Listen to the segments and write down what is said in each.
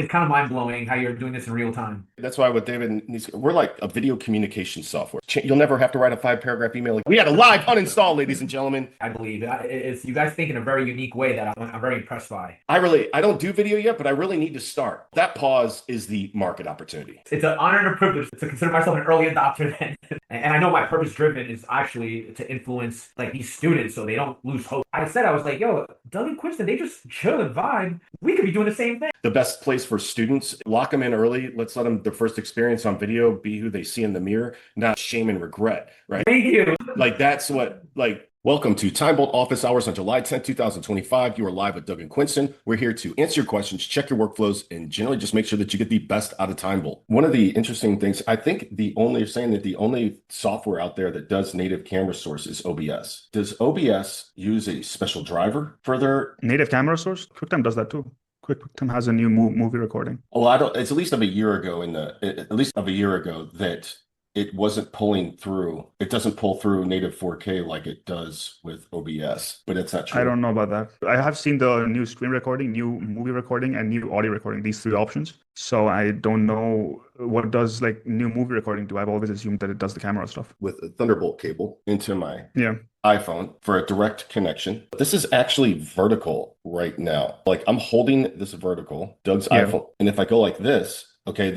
It's kind of mind blowing how you're doing this in real time. That's why with David, we're like a video communication software. You'll never have to write a 5 paragraph email. Like, we had a live uninstall, ladies and gentlemen. I believe it's you guys think in a very unique way that I'm very impressed by. I don't do video yet, but I really need to start. That pause is the market opportunity. It's an honor and a privilege to consider myself an early adopter then. And I know my purpose driven is actually to influence like these students so they don't lose hope. I said, I was like, yo, Doug and Quinton, they just chill and vibe. We could be doing the same thing. The best place for students, lock them in early. Let's let them, their first experience on video be who they see in the mirror, not shame and regret, right? Thank you. Like that's what, like, welcome to TimeBolt office hours on July 10th, 2025. You are live with Doug and Quinton. We're here to answer your questions, check your workflows, and generally just make sure that you get the best out of TimeBolt. One of the interesting things, I think you're saying that the only software out there that does native camera source is OBS. Does OBS use a special driver for their native camera source? QuickTime does that too. QuickTime has a new movie recording. Well, I don't, it's at least of a year ago that it wasn't pulling through. It doesn't pull through native 4K like it does with OBS, but it's not true. I don't know about that. I have seen the new screen recording, new movie recording, and new audio recording, these three options. So I don't know what does like new movie recording do. I've always assumed that it does the camera stuff. With a Thunderbolt cable into my iPhone for a direct connection. This is actually vertical right now. Like I'm holding this vertical, Doug's iPhone. And if I go like this, okay,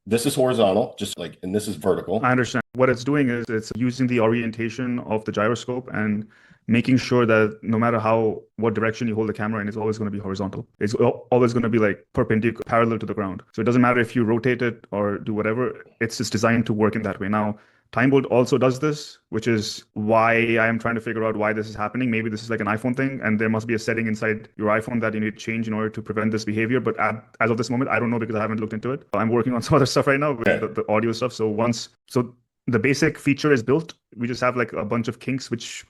this is horizontal, just like, and this is vertical. I understand. What it's doing is it's using the orientation of the gyroscope and making sure that no matter what direction you hold the camera in, it's always going to be horizontal. It's always going to be like perpendicular, parallel to the ground. So it doesn't matter if you rotate it or do whatever, it's just designed to work in that way. Now, TimeBolt also does this, which is why I am trying to figure out why this is happening. Maybe this is like an iPhone thing, and there must be a setting inside your iPhone that you need to change in order to prevent this behavior. But as of this moment, I don't know because I haven't looked into it. I'm working on some other stuff right now with the audio stuff. So the basic feature is built, we just have like a bunch of kinks, which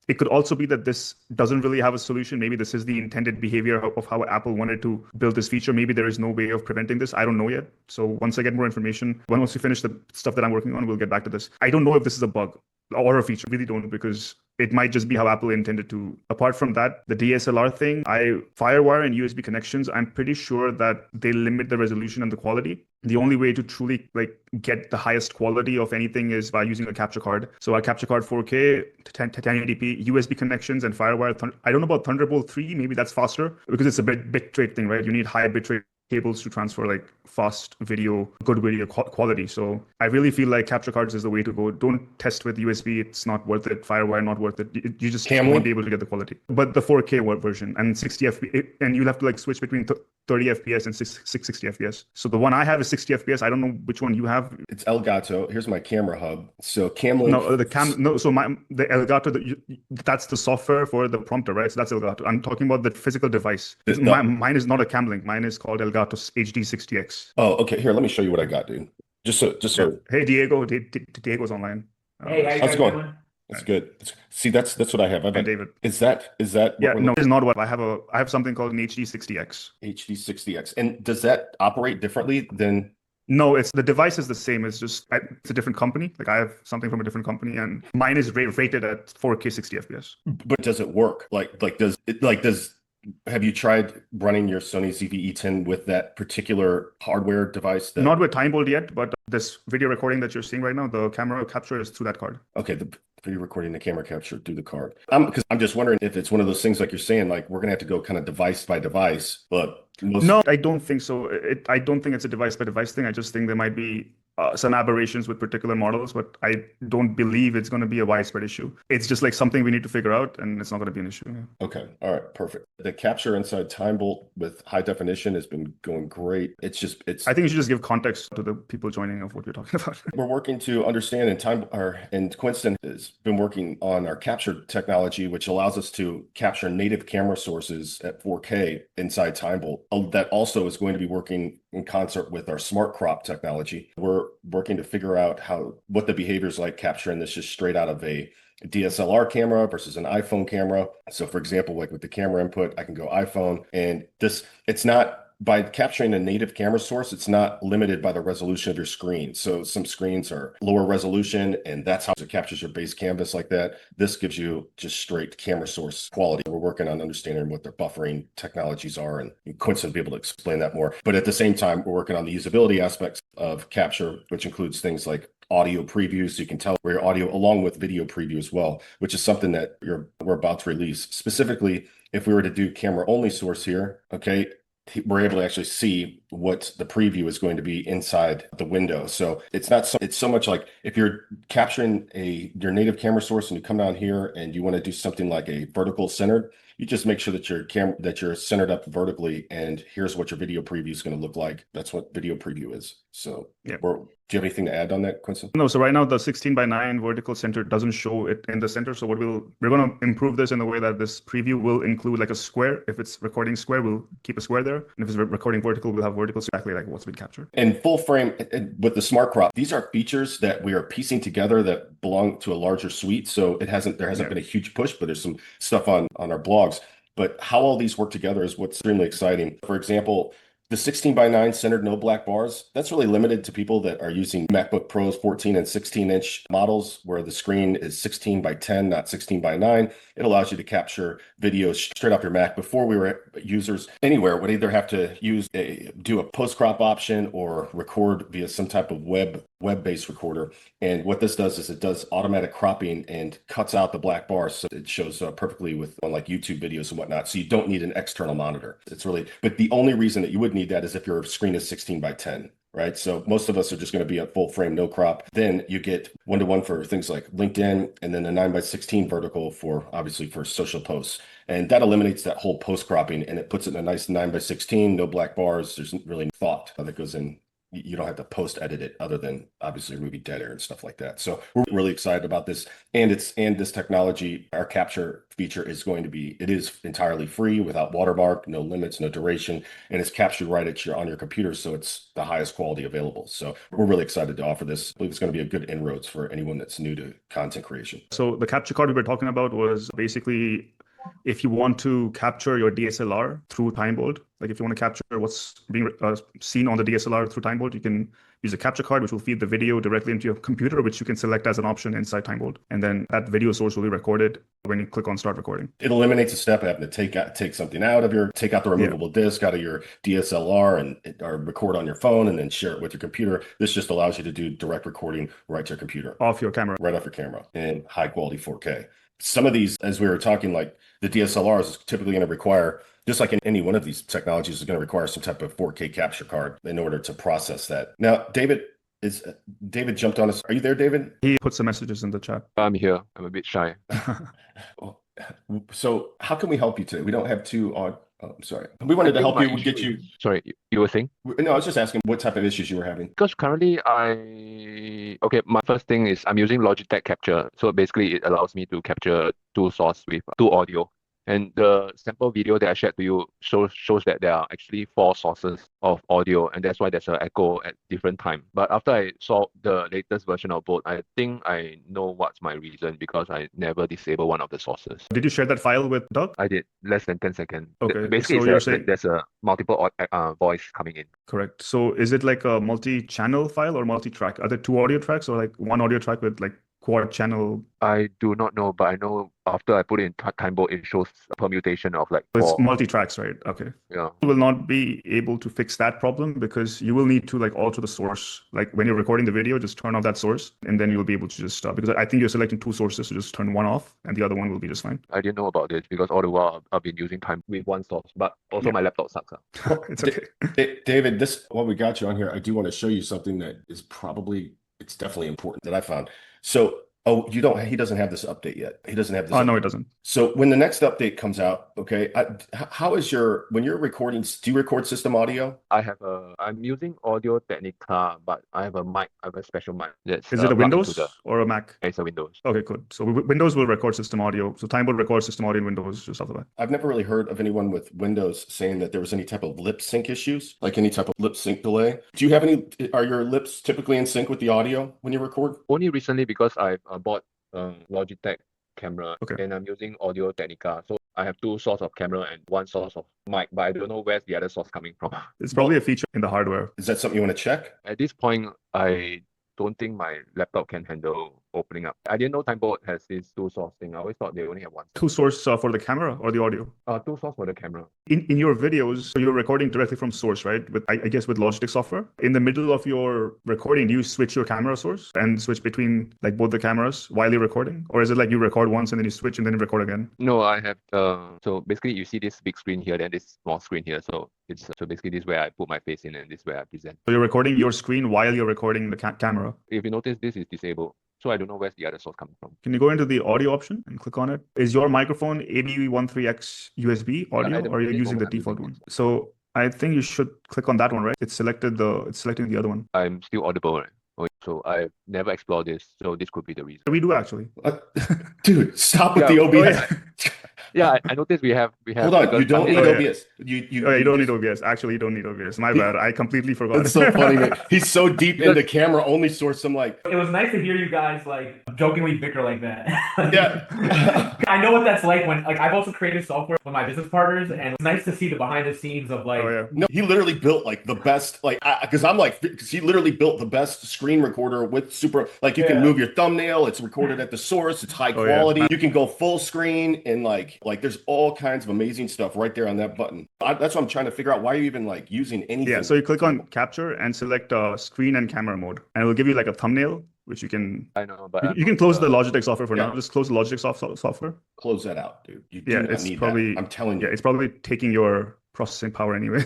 it could also be that this doesn't really have a solution. Maybe this is the intended behavior of how Apple wanted to build this feature. Maybe there is no way of preventing this. I don't know yet. So once I get more information, once we finish the stuff that I'm working on, we'll get back to this. I don't know if this is a bug or a feature. I really don't, because it might just be how Apple intended to. Apart from that, the DSLR thing, Firewire and USB connections, I'm pretty sure that they limit the resolution and the quality. The only way to truly like get the highest quality of anything is by using a capture card. So a capture card 4K, 1080p, USB connections, and Firewire. I don't know about Thunderbolt 3. Maybe that's faster because it's a bit rate thing, right? You need high bit rate cables to transfer like fast video, good video quality. So I really feel like capture cards is the way to go. Don't test with USB. It's not worth it. Firewire, not worth it. You just won't be able to get the quality. But the 4K version and 60 FPS, and you'll have to like switch between 30 FPS and 660 FPS. So the one I have is 60 FPS. I don't know which one you have. It's Elgato. Here's my camera hub. So the Elgato, that's the software for the prompter, right? So that's Elgato. I'm talking about the physical device. Mine is not a Camlink. Mine is called Elgato HD60X. Oh, okay. Here, let me show you what I got, dude. Just so. Hey, Diego. Diego's online. Hey, how's it going? That's good. See, that's what I have. And David. Is that? Yeah, no, it's not what I have something called an HD60X. HD60X. And does that operate differently than? No, the device is the same. It's just it's a different company. Like I have something from a different company, and mine is rated at 4K 60 FPS. But does it work? Have you tried running your Sony ZV-E10 with that particular hardware device? Not with TimeBolt yet, but this video recording that you're seeing right now, the camera capture is through that card. Okay, the video recording, the camera capture through the card. Because I'm just wondering if it's one of those things like you're saying, like we're going to have to go kind of device by device, but No, I don't think so. I don't think it's a device by device thing. I just think there might be some aberrations with particular models, but I don't believe it's going to be a widespread issue. It's just like something we need to figure out, and it's not going to be an issue. Yeah. Okay. All right. Perfect. The capture inside TimeBolt with high definition has been going great. I think you should just give context to the people joining of what you're talking about. We're working to understand, and Quinston has been working on our capture technology, which allows us to capture native camera sources at 4K inside TimeBolt. That also is going to be working in concert with our smart crop technology. We're working to figure out what the behavior is like capturing this just straight out of a DSLR camera versus an iPhone camera. So for example, like with the camera input, I can go iPhone, and it's not by capturing a native camera source, it's not limited by the resolution of your screen. So some screens are lower resolution, and that's how it captures your base canvas like that. This gives you just straight camera source quality. We're working on understanding what their buffering technologies are, and Quincy will be able to explain that more. But at the same time, we're working on the usability aspects of capture, which includes things like audio previews, so you can tell where your audio along with video preview as well, which is something that we're about to release. Specifically, if we were to do camera only source here, okay, we're able to actually see what the preview is going to be inside the window. So it's not so, it's so much like if you're capturing your native camera source and you come down here and you want to do something like a vertical centered, you just make sure that you're centered up vertically, and here's what your video preview is going to look like. That's what video preview is. So yeah. Do you have anything to add on that, Quincy? No, so right now the 16:9 vertical center doesn't show it in the center. So we're going to improve this in the way that this preview will include like a square. If it's recording square, we'll keep a square there. And if it's recording vertical, we'll have vertical, so exactly like what's been captured. And full frame with the smart crop, these are features that we are piecing together that belong to a larger suite. So there hasn't been a huge push, but there's some stuff on our blogs. But how all these work together is what's extremely exciting. For example, the 16:9 centered no black bars, that's really limited to people that are using MacBook Pros 14 and 16-inch models where the screen is 16:10, not 16:9. It allows you to capture videos straight off your Mac. Before, we were users anywhere would either have to do a post crop option or record via some type of web-based recorder. And what this does is it does automatic cropping and cuts out the black bars, so it shows perfectly on like YouTube videos and whatnot. So you don't need an external monitor. But the only reason that you would need that is if your screen is 16:10. Right. So most of us are just going to be at full frame, no crop. Then you get 1:1 for things like LinkedIn, and then a 9:16 vertical obviously for social posts. And that eliminates that whole post cropping, and it puts it in a nice 9:16, no black bars. There's really thought that goes in. You don't have to post edit it other than obviously removing dead air and stuff like that. So we're really excited about this. And this technology, our capture feature is it is entirely free without watermark, no limits, no duration, and it's captured right on your computer. So it's the highest quality available. So we're really excited to offer this. I believe it's going to be a good inroads for anyone that's new to content creation. So the capture card we were talking about was basically if you want to capture your DSLR through TimeBolt, like if you want to capture what's being seen on the DSLR through TimeBolt, you can use a capture card, which will feed the video directly into your computer, which you can select as an option inside TimeBolt. And then that video source will be recorded when you click on start recording. It eliminates a step of having to take something take out the removable disk out of your DSLR or record on your phone and then share it with your computer. This just allows you to do direct recording right to your computer. Off your camera. Right off your camera in high quality 4K. Some of these, as we were talking, like the DSLRs is typically going to require, just like in any one of these technologies, is going to require some type of 4K capture card in order to process that. Now, David jumped on us. Are you there, David? He put some messages in the chat. I'm here. I'm a bit shy. So how can we help you today? We don't have two on. Oh, I'm sorry. We wanted to help you get you. Sorry, you were saying? No, I was just asking what type of issues you were having. Because currently my first thing is I'm using Logitech Capture. So basically it allows me to capture two source with two audio. And the sample video that I shared to you shows that there are actually 4 sources of audio, and that's why there's an echo at different time. But after I saw the latest version of both, I think I know what's my reason, because I never disable one of the sources. Did you share that file with Doug? I did, less than 10 seconds. Okay, basically, so you're saying there's a multiple voice coming in. Correct. So is it like a multi-channel file or multi-track? Are there 2 audio tracks or like one audio track with like quad channel? I do not know, but I know after I put it in TimeBolt, it shows a permutation of like 4. It's multi-tracks, right? Okay. Yeah. You will not be able to fix that problem because you will need to like alter the source. Like when you're recording the video, just turn off that source, and then you'll be able to just because I think you're selecting 2 sources, so just turn one off and the other one will be just fine. I didn't know about this because all the while I've been using time with one source, but also my laptop sucks. It's okay. David, while we got you on here, I do want to show you something that is it's definitely important that I found. So, he doesn't have this update yet. He doesn't have this. Oh, no, it doesn't. So when the next update comes out, okay, when you're recording, do you record system audio? I'm using Audio Technica, but I have a special mic. Is it a Windows or a Mac? It's a Windows. Okay, good. So Windows will record system audio. So TimeBolt records system audio in Windows just off the bat. I've never really heard of anyone with Windows saying that there was any type of lip sync issues, like any type of lip sync delay. Do you have are your lips typically in sync with the audio when you record? Only recently, because I've bought Logitech camera, okay, and I'm using Audio Technica. So I have two source of camera and one source of mic, but I don't know where's the other source coming from. It's probably a feature in the hardware. Is that something you want to check? At this point, I don't think my laptop can handle opening up. I didn't know TimeBolt has this two source thing. I always thought they only have one. Two source for the camera or the audio? Two source for the camera. In your videos, so you're recording directly from source, right? With I guess with Logitech software. In the middle of your recording, do you switch your camera source and switch between like both the cameras while you're recording? Or is it like you record once and then you switch and then you record again? No, I have so basically you see this big screen here, then this small screen here. So it's so basically this is where I put my face in and this is where I present. So you're recording your screen while you're recording the camera. If you notice, this is disabled. So I don't know where's the other source coming from. Can you go into the audio option and click on it? Is your microphone AB13X USB audio or are you using the default one? So I think you should click on that one, right? It's selecting the other one. I'm still audible, right? Okay, so I've never explored this, so this could be the reason. We do actually. Dude, stop with Yeah. the OBS. Yeah, I noticed we have Hold on, you because don't need Oh, yeah. OBS. You don't need OBS. Actually, you don't need OBS. My bad. I completely forgot. It's so funny, man. He's so deep into camera only source. I'm like, It was nice to hear you guys like jokingly bicker like that. yeah. I know what that's like when like I've also created software with my business partners, and it's nice to see the behind the scenes of like. Oh yeah. No, he literally built like the best, like, because he literally built the best screen recorder with super, like, you can Yeah. move your thumbnail, it's recorded at the source, it's high Oh, yeah. quality, you can go full screen, and like there's all kinds of amazing stuff right there on that button. That's what I'm trying to figure out. Why are you even like using anything? Yeah. So you click on capture and select screen and camera mode, and it will give you like a thumbnail, which you can. I know, but You can close the Logitech software for Yeah. now. Just close the Logitech software. Close that out, dude. You do Yeah, not it's need probably. that. I'm telling you. Yeah, it's probably taking your processing power anyway.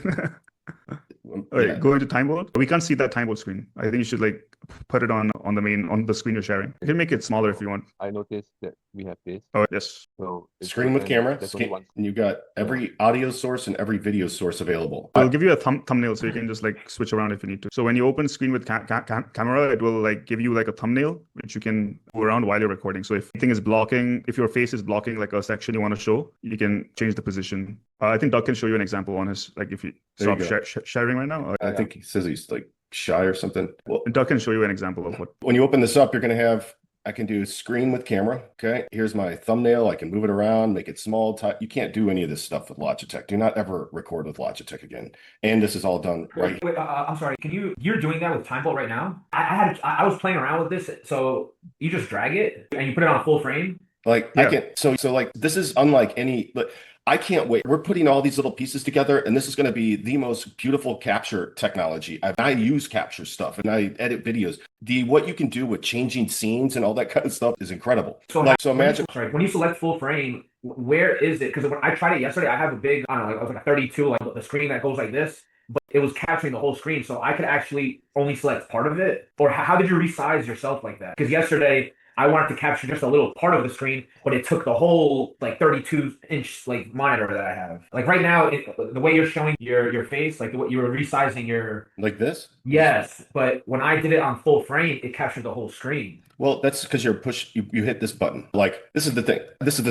Okay, Yeah. go into TimeBolt. We can't see that TimeBolt screen. I think you should like put it on the screen you're sharing. You can make it smaller if you want. I noticed that we have this. Oh yes. So it's Screen with different. camera, There's only one. and you got every audio source and every video source available. It'll give you a thumbnail so you can just like switch around if you need to. So when you open screen with camera, it will like give you like a thumbnail which you can go around while you're recording. So if anything is blocking, if your face is blocking like a section you want to show, you can change the position. I think Doug can show you an example on his, like if you There you stop go. sharing right now. I think he says he's like shy or something. Well, Doug can show you an example of what. when you open this up, you're going to have, I can do screen with camera. Okay. Here's my thumbnail. I can move it around, make it small. You can't do any of this stuff with Logitech. Do not ever record with Logitech again. And this is all done right. Wait, I'm sorry. You're doing that with TimeBolt right now? I was playing around with this. So you just drag it and you put it on full frame. Like Yeah. I can, so like this is unlike any, but I can't wait. We're putting all these little pieces together, and this is going to be the most beautiful capture technology. I use capture stuff and I edit videos. What you can do with changing scenes and all that kind of stuff is incredible. So imagine. When you select full frame, where is it? Because when I tried it yesterday, I have a big, I don't know, like, it was like a 32, like the screen that goes like this, but it was capturing the whole screen. So I could actually only select part of it. Or how did you resize yourself like that? Because yesterday I wanted to capture just a little part of the screen, but it took the whole like 32-inch like monitor that I have. Like right now, the way you're showing your face, like what you were resizing your. Like this? Yes, but when I did it on full frame, it captured the whole screen. Well, that's because you hit this button. Like, this is the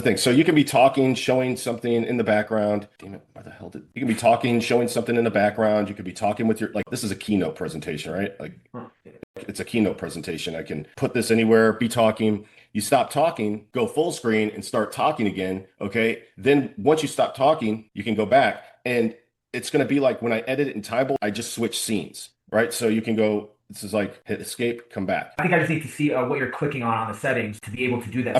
thing. So you can be talking, showing something in the background. Damn it, why the hell you can be talking, showing something in the background. You could be talking with like, this is a keynote presentation, right? Like, it's a keynote presentation. I can put this anywhere, be talking. You stop talking, go full screen and start talking again. Okay. Then once you stop talking, you can go back, and it's going to be like when I edit it in TimeBolt, I just switch scenes, right? So you can go, this is like hit escape, come back. I think I just need to see what you're clicking on the settings to be able to do that.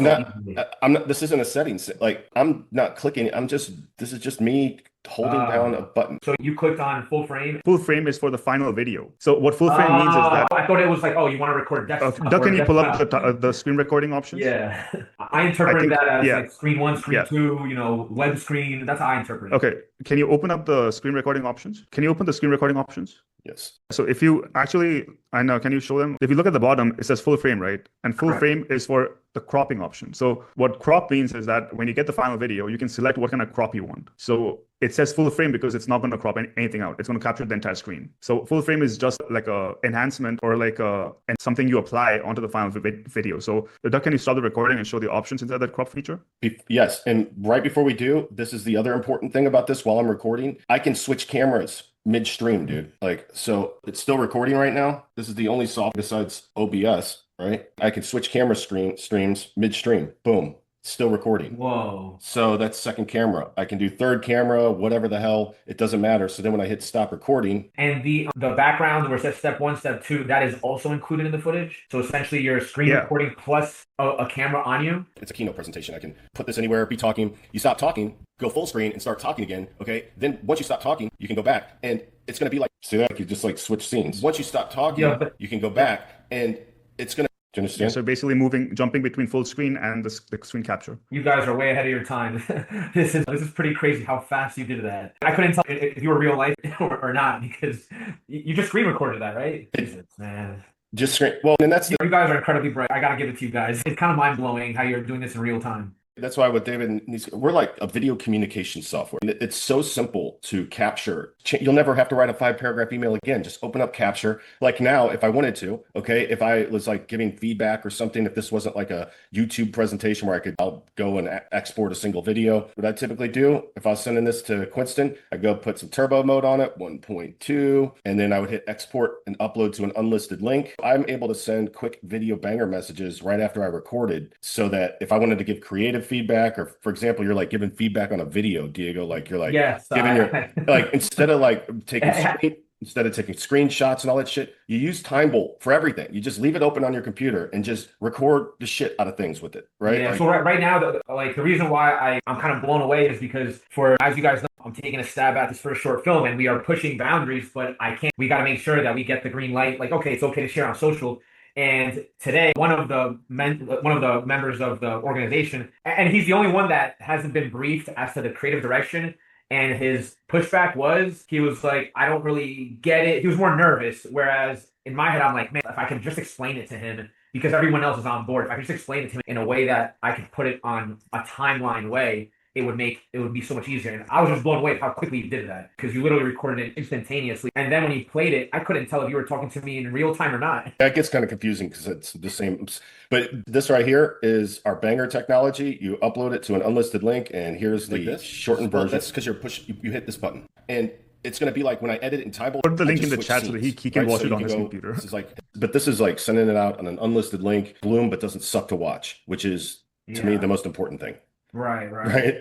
I'm not, this isn't a settings. Like, I'm not clicking. This is just me holding down a button. So you clicked on full frame. Full frame is for the final video. So what full frame means is that. I thought it was like, oh, you want to record desktop. Doug, can you pull up desktop. the screen recording options? Yeah, I interpret that as like screen 1, screen 2, web screen. That's how I interpret it. Okay, can you open up the screen recording options? Can you open the screen recording options? Yes. So if you actually, I know, can you show them? If you look at the bottom, it says full frame, right? And full frame is for the cropping option. So what crop means is that when you get the final video, you can select what kind of crop you want. So it says full frame because it's not going to crop anything out. It's going to capture the entire screen. So full frame is just like a enhancement or like and something you apply onto the final video. So Doug, can you stop the recording and show the options inside that crop feature? Yes. And right before we do, this is the other important thing about this. While I'm recording, I can switch cameras midstream, dude. Like, so it's still recording right now. This is the only software besides OBS, right? I can switch camera streams midstream. Boom. still recording. Whoa. So that's second camera. I can do third camera, whatever the hell, it doesn't matter. So then when I hit stop recording, And the background where it says step one, step two, that is also included in the footage. So essentially, your screen Yeah. recording plus a camera on you. it's a keynote presentation. I can put this anywhere, be talking. You stop talking, go full screen and start talking again. Okay. Then once you stop talking, you can go back and it's going to be like, see that? You just like switch scenes. Once you stop talking, Yeah, but you can go back and it's going to, do you Yeah, understand? so basically jumping between full screen and the screen capture. you guys are way ahead of your time. This is pretty crazy how fast you did that. I couldn't tell if you were real life or not because you just screen recorded that, right? Jesus, man. Just screen. Well, and that's You guys are incredibly bright. I gotta give it to you guys. It's kind of mind blowing how you're doing this in real time. that's why with David, we're like a video communication software. And it's so simple to capture. You'll never have to write a 5-paragraph email again. Just open up capture. Like now, if I wanted to, okay, if I was like giving feedback or something, if this wasn't like a YouTube presentation where I'll go and export a single video, what I typically do, if I was sending this to Quinston, I go put some turbo mode on it, 1.2, and then I would hit export and upload to an unlisted link. I'm able to send quick video banger messages right after I recorded so that if I wanted to give creative feedback, or for example, you're like giving feedback on a video, Diego, like you're like Yes, giving your like instead of taking screenshots and all that shit, you use TimeBolt for everything. You just leave it open on your computer and just record the shit out of things with it, right? Yeah. Like, So right now, the reason why I'm kind of blown away is because as you guys know, I'm taking a stab at this first short film, and we are pushing boundaries, but I can't. We got to make sure that we get the green light. Like, okay, it's okay to share on social. And today, one of the members of the organization, and he's the only one that hasn't been briefed as to the creative direction. And his pushback was, he was like, I don't really get it. He was more nervous. Whereas in my head, I'm like, man, if I can just explain it to him, because everyone else is on board, if I can just explain it to him in a way that I can put it on a timeline way, it would be so much easier. And I was just blown away at how quickly you did that, because you literally recorded it instantaneously. And then when you played it, I couldn't tell if you were talking to me in real time or not. that gets kind of confusing because it's the same. But this right here is our banger technology. You upload it to an unlisted link, and here's the shortened version. That's because you hit this button, and it's going to be like when I edit it in TimeBolt. Put the link in the chat so that he can watch it on his computer. But this is like sending it out on an unlisted link, Bloom, but doesn't suck to watch, which is to me the most important thing. Right.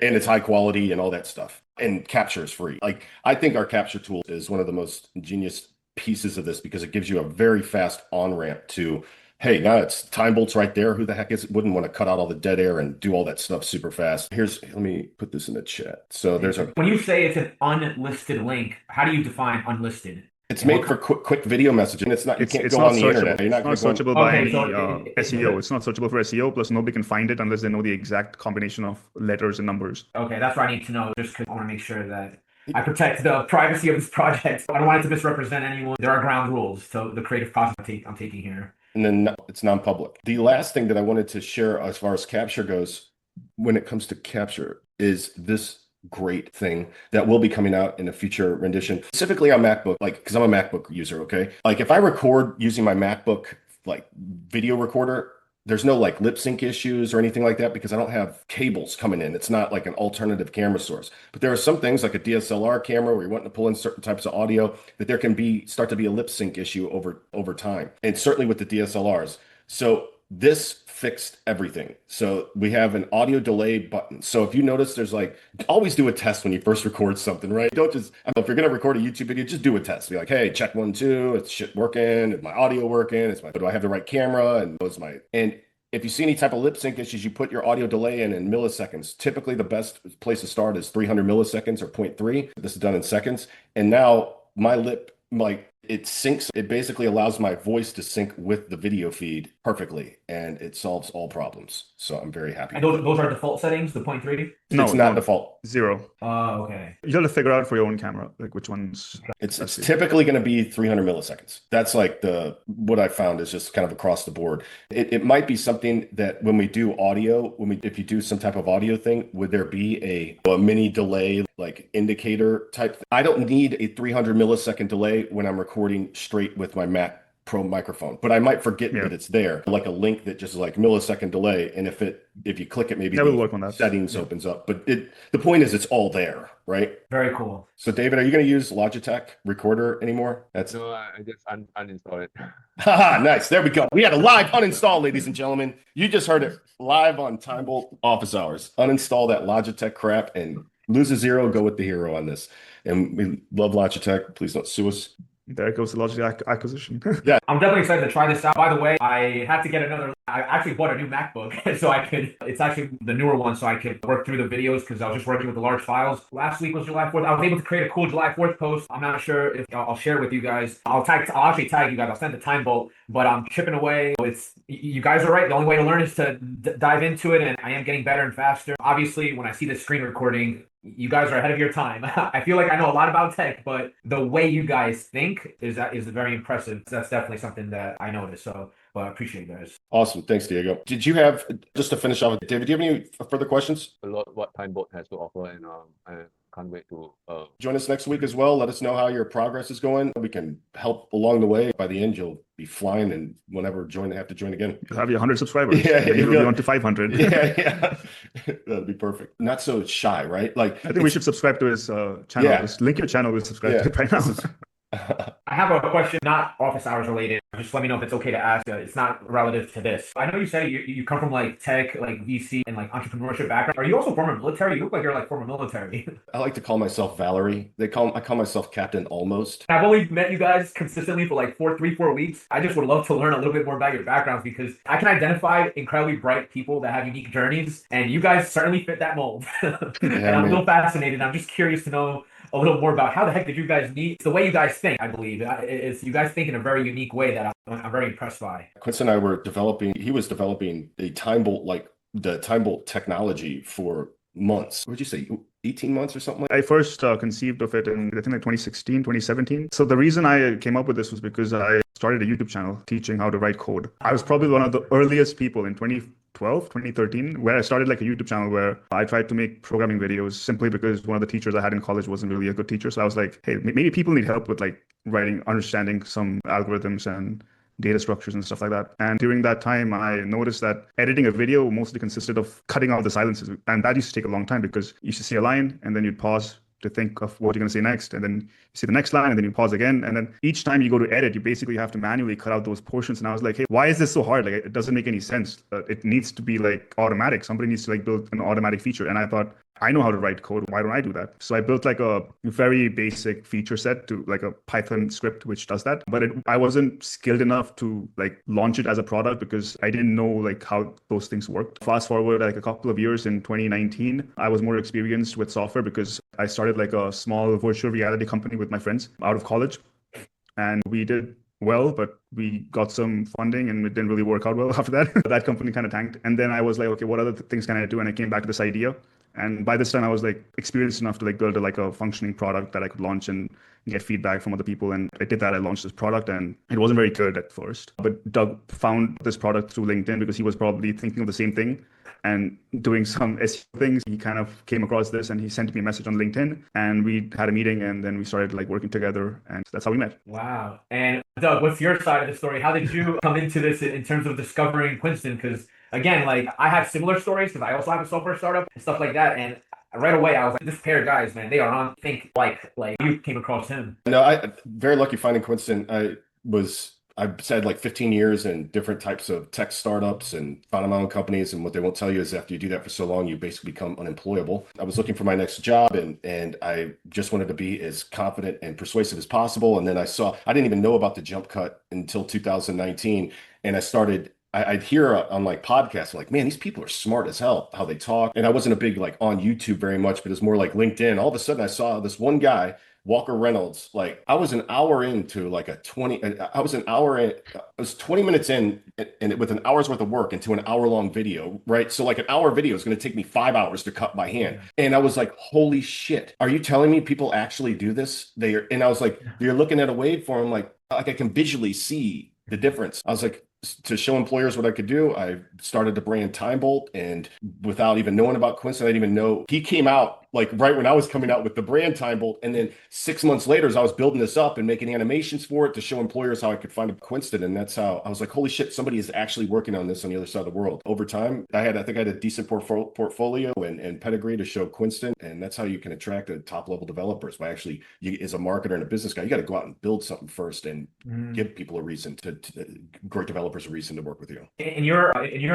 And it's high quality and all that stuff. And capture is free. Like, I think our capture tool is one of the most ingenious pieces of this because it gives you a very fast on-ramp to, hey, now it's TimeBolt's right there. Who the heck wouldn't want to cut out all the dead air and do all that stuff super fast? Let me put this in the chat. So when you say it's an unlisted link, how do you define unlisted? It's made for quick video messaging. It's not. You can't go on the internet. It's not searchable by any SEO. It's not searchable for SEO. Plus, nobody can find it unless they know the exact combination of letters and numbers. Okay, that's what I need to know. Just because I want to make sure that I protect the privacy of this project. I don't want it to misrepresent anyone. There are ground rules to the creative process I'm taking here. And then it's non-public. The last thing that I wanted to share as far as capture goes, when it comes to capture, is this great thing that will be coming out in a future rendition, specifically on MacBook, like, because I'm a MacBook user, okay? Like, if I record using my MacBook, like, video recorder, there's no, like, lip sync issues or anything like that because I don't have cables coming in. It's not like an alternative camera source. But there are some things like a DSLR camera where you're wanting to pull in certain types of audio that there can start to be a lip sync issue over time. And certainly with the DSLRs. So this fixed everything. So we have an audio delay button. So if you notice, there's like, always do a test when you first record something, right? Don't just, if you're going to record a YouTube video, just do a test. Be like, hey, check 1, 2, it's shit working. Is my audio working? Do I have the right camera? And if you see any type of lip sync issues, you put your audio delay in milliseconds. Typically the best place to start is 300 milliseconds or 0.3. This is done in seconds. And now my lip, it syncs. It basically allows my voice to sync with the video feed perfectly, and it solves all problems. So I'm very happy. And those are default settings, the 0.3? No, it's not default. 0. Oh, okay. You have to figure out for your own camera, like which ones. It's typically going to be 300 milliseconds. That's like what I found is just kind of across the board. It might be something that when we do audio, if you do some type of audio thing, would there be a mini delay, like indicator type thing? I don't need a 300 millisecond delay when I'm recording straight with my Mac Pro microphone, but I might forget that it's there, like a link that just is like millisecond delay. And if you click it, maybe we'll the work on that. settings opens up. But the point is, it's all there, right? Very cool. So, David, are you going to use Logitech Recorder anymore? No, I just uninstall it. Haha, nice. There we go. We had a live uninstall, ladies and gentlemen. You just heard it live on TimeBolt office hours. Uninstall that Logitech crap and lose a zero, go with the hero on this. And we love Logitech. Please don't sue us. There goes the Logitech acquisition. Yeah. I'm definitely excited to try this out. By the way, I had to get I actually bought a new MacBook so it's actually the newer one so I could work through the videos because I was just working with the large files. Last week was July 4th. I was able to create a cool July 4th post. I'm not sure if I'll share it with you guys. I'll actually tag you guys. I'll send the TimeBolt, but I'm chipping away. You guys are right. The only way to learn is to dive into it, and I am getting better and faster. Obviously, when I see the screen recording, you guys are ahead of your time. I feel like I know a lot about tech, but the way you guys think is very impressive. That's definitely something that I noticed. So, but I appreciate you guys. Awesome. Thanks, Diego. Did you have, just to finish off, David, do you have any further questions? A lot what TimeBolt has to offer, and I can't wait to join us next week as well. Let us know how your progress is going. We can help along the way. By the end, you'll be flying and whenever have to join again. You'll have 100 subscribers. Yeah, you'll be on to 500. Yeah. That'd be perfect. Not so shy, right? Like, I think we should subscribe to his channel. Yeah. Just link your channel. We'll subscribe to it right now. I have a question, not office hours related. Just let me know if it's okay to ask. It's not relative to this. I know you said you come from like tech, like VC, and like entrepreneurship background. Are you also former military? You look like you're like former military. I like to call myself Valerie. I call myself Captain Almost. I've only met you guys consistently for like 4 weeks. I just would love to learn a little bit more about your backgrounds because I can identify incredibly bright people that have unique journeys, and you guys certainly fit that mold. And I'm a little fascinated. I'm just curious to know a little more about how the heck did you guys meet? It's the way you guys think, I believe. It's you guys think in a very unique way that I'm very impressed by. Quince and I were he was developing a TimeBolt, like the TimeBolt technology for months. What did you say? 18 months or something? I first conceived of it in, I think, like 2016, 2017. So the reason I came up with this was because I started a YouTube channel teaching how to write code. I was probably one of the earliest people in 2012, 2013, where I started like a YouTube channel where I tried to make programming videos simply because one of the teachers I had in college wasn't really a good teacher. So I was like, hey, maybe people need help with like understanding some algorithms and data structures and stuff like that. And during that time, I noticed that editing a video mostly consisted of cutting out the silences. And that used to take a long time because you used to see a line and then you'd pause to think of what you're going to say next. And then you see the next line and then you pause again. And then each time you go to edit, you basically have to manually cut out those portions. And I was like, hey, why is this so hard? Like, it doesn't make any sense. It needs to be like automatic. Somebody needs to like build an automatic feature. And I thought, I know how to write code. Why don't I do that? So I built like a very basic feature set to like a Python script, which does that. But I wasn't skilled enough to like launch it as a product because I didn't know like how those things worked. Fast forward like a couple of years in 2019, I was more experienced with software because I started like a small virtual reality company with my friends out of college. And we did well, but we got some funding and it didn't really work out well after that. That company kind of tanked. And then I was like, okay, what other things can I do? And I came back to this idea. And by this time I was like experienced enough to like build a functioning product that I could launch and get feedback from other people. And I did that. I launched this product and it wasn't very good at first. But Doug found this product through LinkedIn because he was probably thinking of the same thing and doing some SEO things. He kind of came across this and he sent me a message on LinkedIn and we had a meeting and then we started like working together and that's how we met. Wow. And Doug, what's your side of the story? How did you come into this in terms of discovering Quinston? Because again, like I have similar stories because I also have a software startup and stuff like that. And right away, I was like, this pair of guys, man, they are on think like you came across him. No, I very lucky finding Quinston. I've said like 15 years in different types of tech startups and founded my own companies. And what they won't tell you is after you do that for so long, you basically become unemployable. I was looking for my next job and I just wanted to be as confident and persuasive as possible. And then I didn't even know about the jump cut until 2019. And I'd hear on like podcasts, like, man, these people are smart as hell, how they talk. And I wasn't a big like on YouTube very much, but it's more like LinkedIn. All of a sudden I saw this one guy, Walker Reynolds, like I was an hour into like I was 20 minutes in and with an hour's worth of work into an hour-long video, right? So like an hour video is going to take me 5 hours to cut by hand. And I was like, holy shit, are you telling me people actually do this? And I was like, you're looking at a waveform, like I can visually see the difference. I was like, to show employers what I could do, I started the brand TimeBolt, and without even knowing about Quinston, I didn't even know he came out like right when I was coming out with the brand TimeBolt. And then 6 months later, as I was building this up and making animations for it to show employers how I could find a Quinston. And that's how I was like, holy shit, somebody is actually working on this on the other side of the world. Over time, I think I had a decent portfolio and pedigree to show Quinston. And that's how you can attract a top level developers by actually, as a marketer and a business guy, you got to go out and build something first and give people a reason great developers a reason to work with you. In your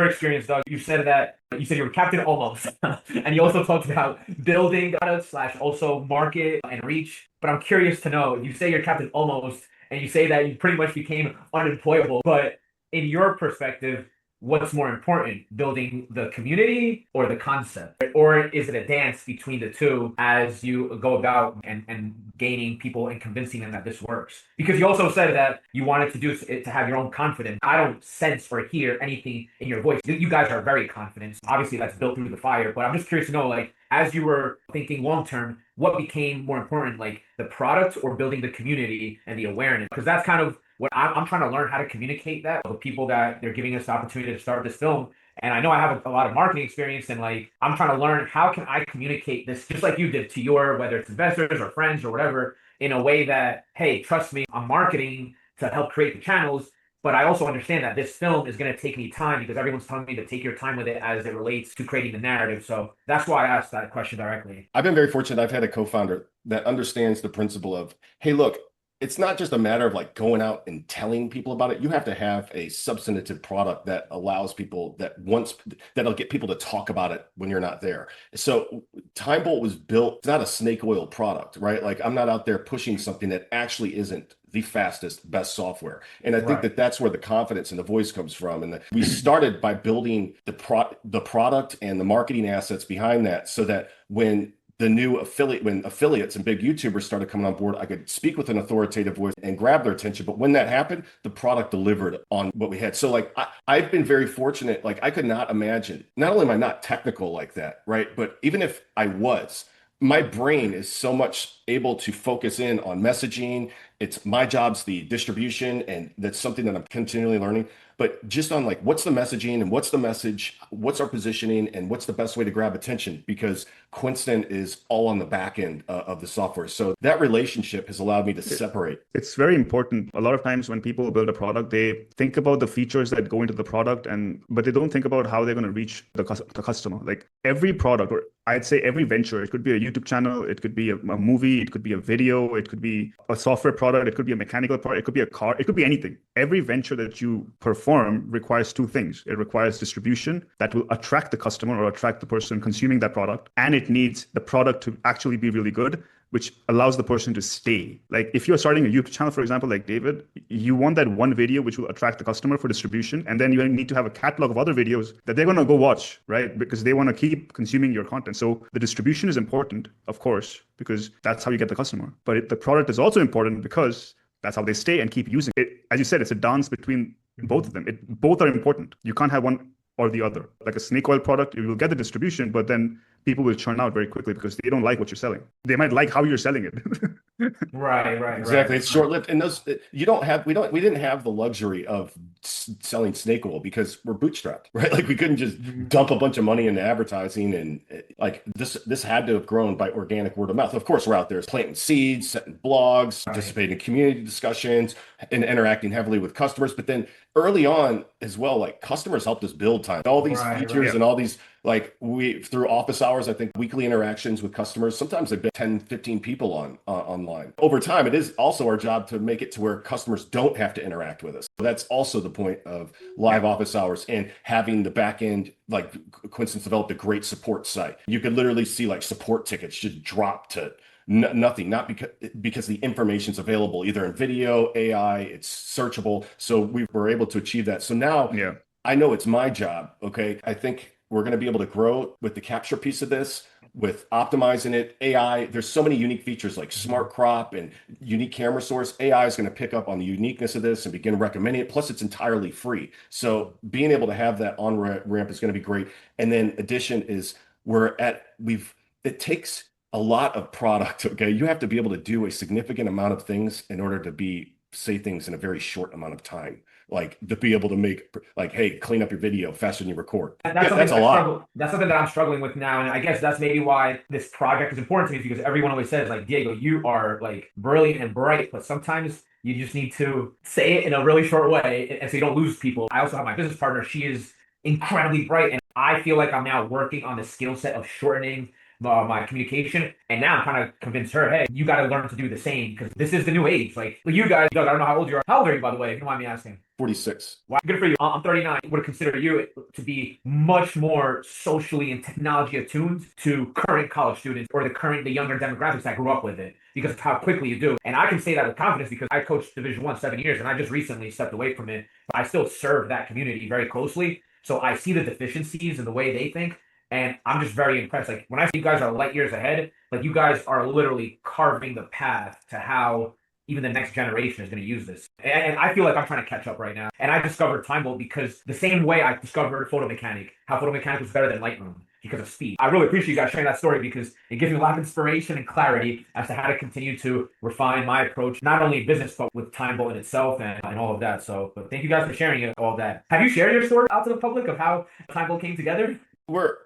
experience, Doug, you said you were captain almost, and you also talked about building products / also market and reach. But I'm curious to know, you say you're captain almost, and you say that you pretty much became unemployable. But in your perspective, what's more important, building the community or the concept? Or is it a dance between the two as you go about and gaining people and convincing them that this works? Because you also said that you wanted to do it to have your own confidence. I don't sense or hear anything in your voice. You guys are very confident. Obviously, that's built through the fire. But I'm just curious to know, like, as you were thinking long term, what became more important, like the product or building the community and the awareness? Because that's kind of what I'm trying to learn, how to communicate that with people that they're giving us the opportunity to start this film. And I know I have a lot of marketing experience, and like I'm trying to learn how can I communicate this just like you did to your, whether it's investors or friends or whatever, in a way that, hey, trust me, I'm marketing to help create the channels. But I also understand that this film is going to take me time because everyone's telling me to take your time with it as it relates to creating the narrative. So that's why I asked that question directly. I've been very fortunate. I've had a co-founder that understands the principle of, hey, look, it's not just a matter of like going out and telling people about it. You have to have a substantive product that allows people that'll get people to talk about it when you're not there. So TimeBolt was built, it's not a snake oil product, right? Like I'm not out there pushing something that actually isn't the fastest, best software. And I think that's where the confidence and the voice comes from. And we started by building the product and the marketing assets behind that so that when affiliates and big YouTubers started coming on board, I could speak with an authoritative voice and grab their attention. But when that happened, the product delivered on what we had. So like I've been very fortunate. Like I could not imagine, not only am I not technical like that, right? But even if I was, my brain is so much able to focus in on messaging. It's my job's the distribution, and that's something that I'm continually learning. But just on like, what's the messaging and what's the message, what's our positioning, and what's the best way to grab attention? Because Quinston is all on the back end of the software. So that relationship has allowed me to separate. It's very important. A lot of times when people build a product, they think about the features that go into the product, but they don't think about how they're going to reach the customer. Like every product, or I'd say every venture, it could be a YouTube channel, it could be a movie, it could be a video, it could be a software product, it could be a mechanical product, it could be a car, it could be anything. Every venture that you perform requires two things. It requires distribution that will attract the customer or attract the person consuming that product. And it needs the product to actually be really good, which allows the person to stay. Like if you're starting a YouTube channel, for example, like David, you want that one video which will attract the customer for distribution. And then you need to have a catalog of other videos that they're going to go watch, right? Because they want to keep consuming your content. So the distribution is important, of course, because that's how you get the customer. But the product is also important because that's how they stay and keep using it. As you said, it's a dance between both of them. Both are important. You can't have one or the other. Like a snake oil product, you will get the distribution, but then people will churn out very quickly because they don't like what you're selling. They might like how you're selling it. Right. Exactly. It's short-lived. And we didn't have the luxury of selling snake oil because we're bootstrapped, right? Like we couldn't just dump a bunch of money into advertising, and like this had to have grown by organic word of mouth. Of course, we're out there planting seeds, setting blogs, participating in community discussions, and interacting heavily with customers. But then early on as well, like customers helped us build time. All these features and all these, like through office hours, I think weekly interactions with customers, sometimes they've been 10, 15 people online. Over time, it is also our job to make it to where customers don't have to interact with us. That's also the point of live office hours and having the back end, like Quinston's developed a great support site. You could literally see like support tickets just drop to nothing, not because the information's available either in video, AI, it's searchable. So we were able to achieve that. So now I know it's my job. Okay. I think we're going to be able to grow with the capture piece of this, with optimizing it. AI, there's so many unique features like smart crop and unique camera source. AI is going to pick up on the uniqueness of this and begin recommending it. Plus, it's entirely free. So being able to have that on ramp is going to be great. And then addition is it takes a lot of product. Okay. You have to be able to do a significant amount of things in order to be say things in a very short amount of time. Like to be able to make like, hey, clean up your video faster than you record. That's a lot. That's something that I'm struggling with now, and I guess that's maybe why this project is important to me because everyone always says like, Diego, you are like brilliant and bright, but sometimes you just need to say it in a really short way, and so you don't lose people. I also have my business partner; she is incredibly bright, and I feel like I'm now working on the skill set of shortening my communication. And now I'm trying to convince her, hey, you got to learn to do the same because this is the new age. Like you guys, Doug, I don't know how old you are. How old are you, by the way, if you don't mind me asking? 46. Wow, good for you. I'm 39. I would consider you to be much more socially and technology attuned to current college students or the younger demographics that grew up with it because of how quickly you do. And I can say that with confidence because I coached Division I 7 years and I just recently stepped away from it. But I still serve that community very closely. So I see the deficiencies in the way they think. And I'm just very impressed. Like when I see you guys are light years ahead, like you guys are literally carving the path to how even the next generation is going to use this. And I feel like I'm trying to catch up right now. And I discovered TimeBolt because the same way I discovered Photo Mechanic, how Photo Mechanic was better than Lightroom because of speed. I really appreciate you guys sharing that story because it gives me a lot of inspiration and clarity as to how to continue to refine my approach, not only in business, but with TimeBolt in itself and all of that. So but thank you guys for sharing all of that. Have you shared your story out to the public of how TimeBolt came together? We're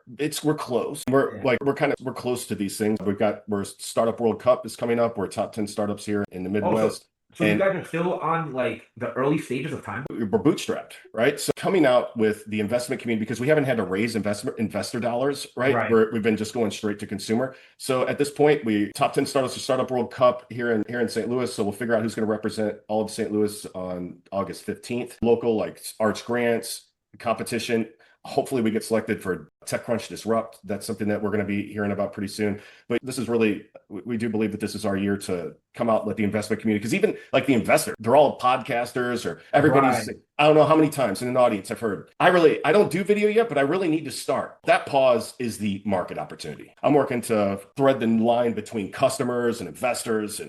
close. We're close to these things. We're Startup World Cup is coming up. We're top 10 startups here in the Midwest. So you guys are still on like the early stages of time? We're bootstrapped, right? So coming out with the investment community because we haven't had to raise investor dollars, right? We've been just going straight to consumer. So at this point, we top 10 startups for Startup World Cup here in St. Louis. So we'll figure out who's going to represent all of St. Louis on August 15th. Local like arts grants, competition. Hopefully we get selected for TechCrunch Disrupt. That's something that we're going to be hearing about pretty soon. But this is really, we do believe that this is our year to come out with the investment community. Because even like the investor, they're all podcasters or everybody's, I don't know how many times in an audience I've heard, I don't do video yet, but I really need to start. That pause is the market opportunity. I'm working to thread the line between customers and investors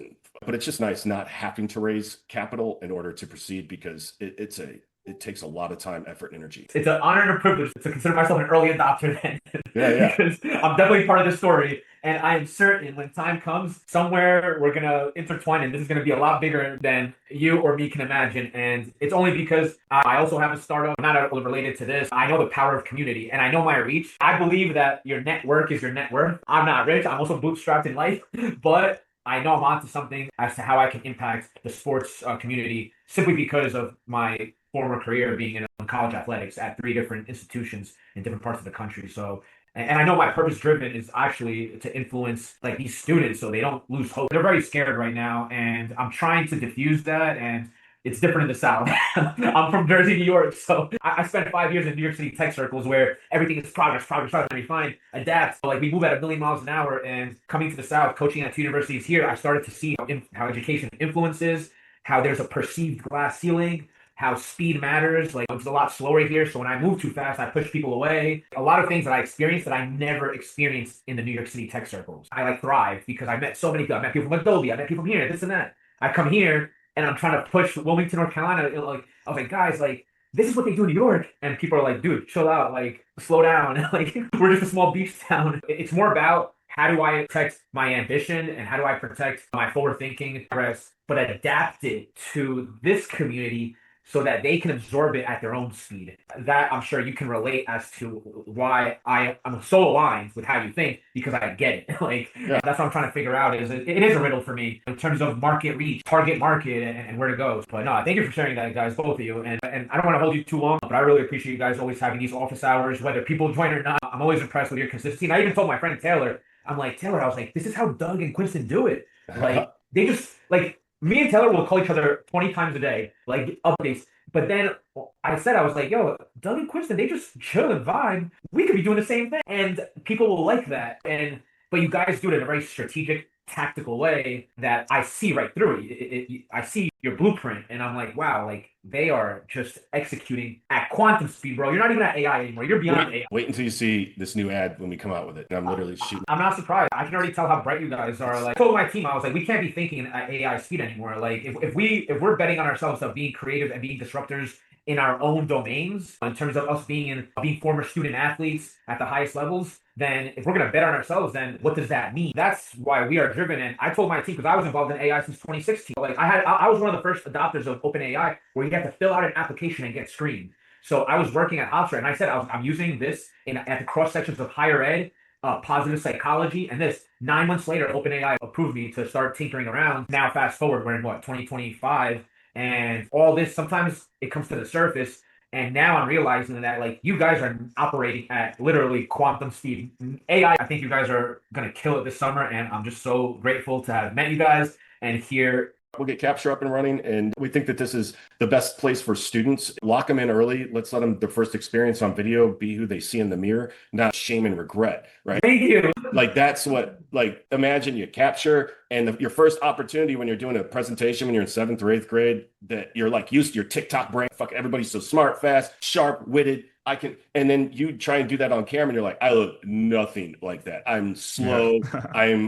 but it's just nice not having to raise capital in order to proceed because it takes a lot of time, effort, and energy. It's an honor and a privilege to consider myself an early adopter then. Yeah. Because I'm definitely part of this story. And I am certain when time comes, somewhere we're going to intertwine and this is going to be a lot bigger than you or me can imagine. And it's only because I also have a startup, not related to this. I know the power of community and I know my reach. I believe that your network is your net worth. I'm not rich. I'm also bootstrapped in life, but I know I'm onto something as to how I can impact the sports community simply because of my former career being in college athletics at 3 different institutions in different parts of the country. So, and I know my purpose driven is actually to influence like these students so they don't lose hope. They're very scared right now, and I'm trying to diffuse that. And it's different in the South. I'm from Jersey, New York, so I spent 5 years in New York City tech circles where everything is progress, and refine, adapt. So like we move at 1 million miles an hour, and coming to the South, coaching at 2 universities here, I started to see how education influences, how there's a perceived glass ceiling, how speed matters. Like it's a lot slower here. So when I move too fast, I push people away. A lot of things that I experienced that I never experienced in the New York City tech circles. I like thrive because I met so many people. I met people from Adobe. I met people from here, this and that. I come here and I'm trying to push Wilmington, North Carolina. Like I was like, guys, like this is what they do in New York. And people are like, dude, chill out. Like slow down. Like we're just a small beach town. It's more about how do I protect my ambition and how do I protect my forward thinking progress, but adapt it to this community so that they can absorb it at their own speed. That I'm sure you can relate as to why I'm so aligned with how you think because I get it. That's what I'm trying to figure out is it is a riddle for me in terms of market reach, target market, and where to go. But no, thank you for sharing that, guys, both of you. And I don't want to hold you too long, but I really appreciate you guys always having these office hours, whether people join or not. I'm always impressed with your consistency. And I even told my friend Taylor, I'm like, Taylor, I was like, this is how Doug and Quinston do it. Like they just like me and Taylor will call each other 20 times a day, like updates. But then I was like, yo, Doug and Quinston, they just chill and vibe. We could be doing the same thing. And people will like that. But you guys do it in a very strategic, tactical way that I see right through it. I see your blueprint and I'm like, wow, like they are just executing at quantum speed, bro. You're not even at AI anymore. You're beyond AI. Wait until you see this new ad when we come out with it. And I'm literally shooting. I'm not surprised. I can already tell how bright you guys are. Like I told my team, I was like, we can't be thinking at AI speed anymore. Like if we're betting on ourselves of being creative and being disruptors in our own domains in terms of us being former student athletes at the highest levels, then if we're going to bet on ourselves, then what does that mean? That's why we are driven. And I told my team, because I was involved in AI since 2016, like I was one of the first adopters of OpenAI, where you have to fill out an application and get screened. So I was working at Oxford, and I said I'm using this at the cross sections of higher ed, positive psychology, and this. 9 months later, OpenAI approved me to start tinkering around. Now, fast forward, we're in what, 2025, and all this, sometimes it comes to the surface. And now I'm realizing that like you guys are operating at literally quantum speed. AI, I think you guys are gonna kill it this summer, and I'm just so grateful to have met you guys and hear. We'll get Capture up and running, and we think that this is the best place for students. Lock them in early. Let's let them, their first experience on video be who they see in the mirror, not shame and regret, right? Thank you. Like that's what, like imagine you Capture and your first opportunity when you're doing a presentation when you're in 7th or 8th grade, that you're like used to your TikTok brain. Fuck, everybody's so smart, fast, sharp, witted. And then you try and do that on camera and you're like, I look nothing like that. I'm slow.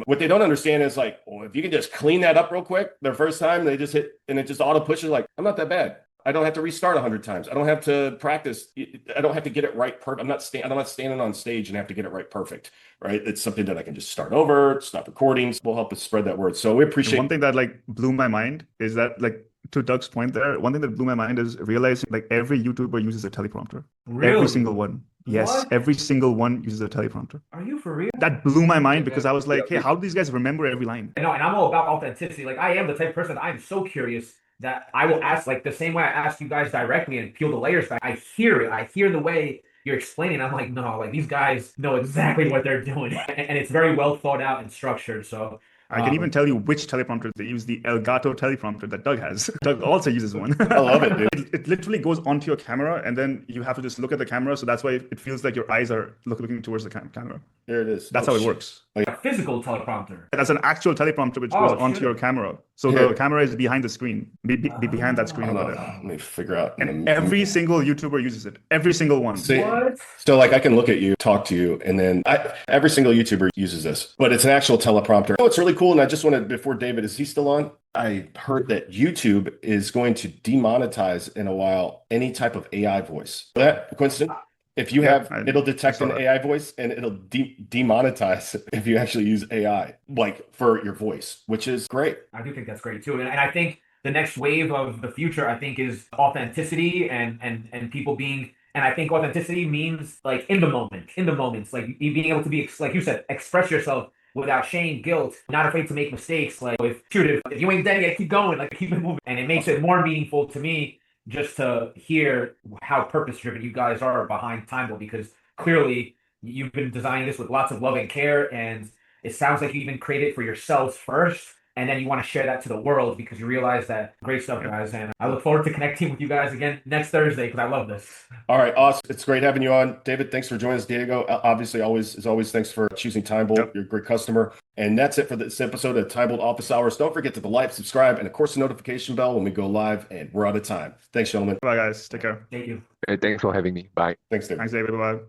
What they don't understand is like, well, if you can just clean that up real quick, their first time, they just hit and it just auto pushes like, I'm not that bad. I don't have to restart 100 times. I don't have to practice. I don't have to get it right. I'm not standing on stage and have to get it right perfect. Right. It's something that I can just start over, stop recordings. Will help us spread that word. So we appreciate. One thing that like blew my mind is that like, to Doug's point there, one thing that blew my mind is realizing like every YouTuber uses a teleprompter. Really? Every single one. Yes, What? every single one uses a teleprompter. Are you for real? That blew my mind because I was like, hey, how do these guys remember every line? No, and I'm all about authenticity. Like I am the type of person that I'm so curious that I will ask, like the same way I ask you guys directly and peel the layers back. I hear it. I hear the way you're explaining. I'm like, no, like these guys know exactly what they're doing, and it's very well thought out and structured. So I can even tell you which teleprompter they use, the Elgato teleprompter that Doug has. Doug also uses one. I love it, dude. It literally goes onto your camera, and then you have to just look at the camera. So that's why it feels like your eyes are looking towards the camera. Here it is. That's how it works. a physical teleprompter. That's an actual teleprompter which goes onto your camera. So the camera is behind the screen, behind that screen over there. Let me figure out. And every single YouTuber uses it. Every single one. See, What? so like I can look at you, talk to you, and then every single YouTuber uses this, but it's an actual teleprompter. Oh, it's really cool. And I just wanted, before David, is he still on? I heard that YouTube is going to demonetize in a while any type of AI voice. That coincidence? If you it'll detect an AI voice and it'll demonetize if you actually use AI, like for your voice, which is great. I do think that's great too. And I think the next wave of the future, I think, is authenticity and people being, and I think authenticity means like in the moments, like you being able to be, like you said, express yourself without shame, guilt, not afraid to make mistakes. Like if you ain't dead yet, keep going, like keep it moving. And it makes it more meaningful to me just to hear how purpose-driven you guys are behind TimeBolt, because clearly you've been designing this with lots of love and care, and it sounds like you even created it for yourselves first, and then you want to share that to the world because you realize that. Great stuff, guys, and I look forward to connecting with you guys again next Thursday because I love this. All right, awesome. It's great having you on. David, thanks for joining us. Diego, obviously, always, thanks for choosing TimeBolt. Yep. You're a great customer. And that's it for this episode of TimeBolt Office Hours. Don't forget to like, subscribe, and of course the notification bell when we go live, and we're out of time. Thanks, gentlemen. Bye, guys. Take care. Thank you. Thanks for having me. Bye. Thanks, David. Thanks, David. Bye.